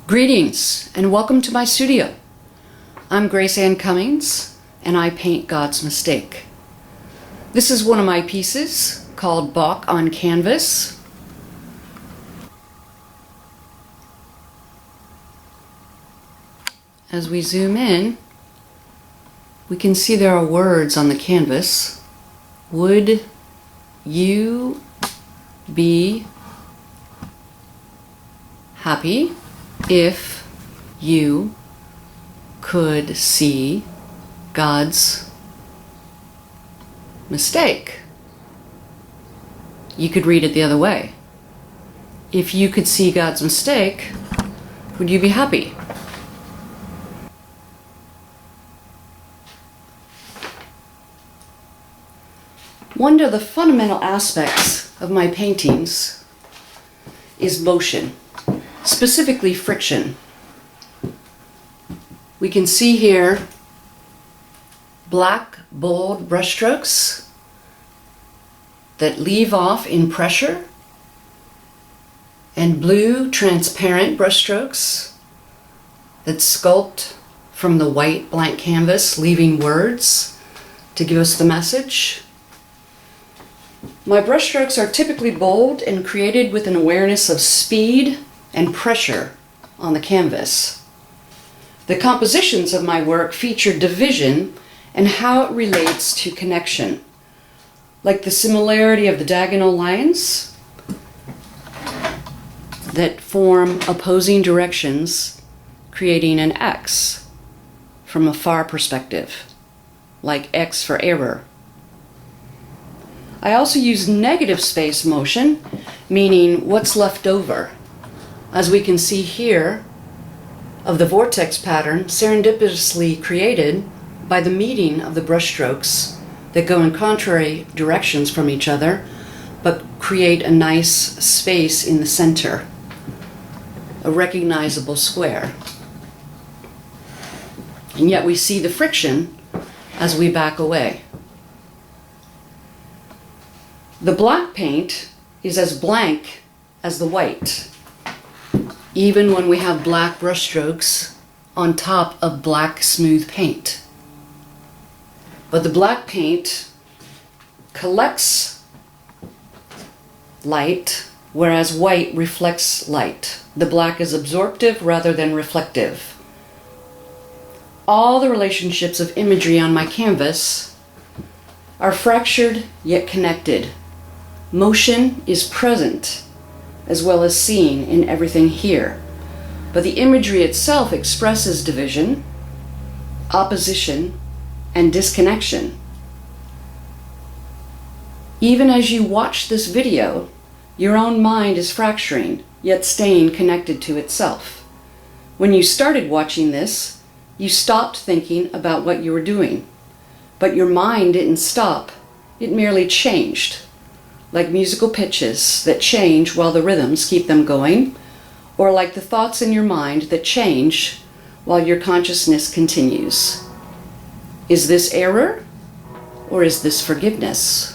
Greetings and welcome to my studio. I'm GraceANN Cummings and I paint God's mistake. This is one of my pieces called BachOnCanvas. As we zoom in, we can see there are words on the canvas. Would you be happy if you could see God's mistake? You could read it the other way. If you could see God's mistake, would you be happy? One of the fundamental aspects of my paintings is motion, specifically friction. We can see here black, bold brushstrokes that leave off in pressure, and blue, transparent brushstrokes that sculpt from the white blank canvas, leaving words to give us the message. My brushstrokes are typically bold and created with an awareness of speed and pressure on the canvas. The compositions of my work feature division and how it relates to connection, like the similarity of the diagonal lines that form opposing directions, creating an X from a far perspective, like X for error. I also use negative space motion, meaning what's left over, as we can see here, of the vortex pattern serendipitously created by the meeting of the brushstrokes that go in contrary directions from each other, but create a nice space in the center, a recognizable square. And yet we see the friction as we back away. The black paint is as blank as the white, even when we have black brushstrokes on top of black smooth paint. But the black paint collects light, whereas white reflects light. The black is absorptive rather than reflective. All the relationships of imagery on my canvas are fractured yet connected. Motion is present as well as seen in everything here, but the imagery itself expresses division, opposition, and disconnection. Even as you watch this video, your own mind is fracturing, yet staying connected to itself. When you started watching this, you stopped thinking about what you were doing, but your mind didn't stop, it merely changed. Like musical pitches that change while the rhythms keep them going, or like the thoughts in your mind that change while your consciousness continues. Is this error, or is this forgiveness?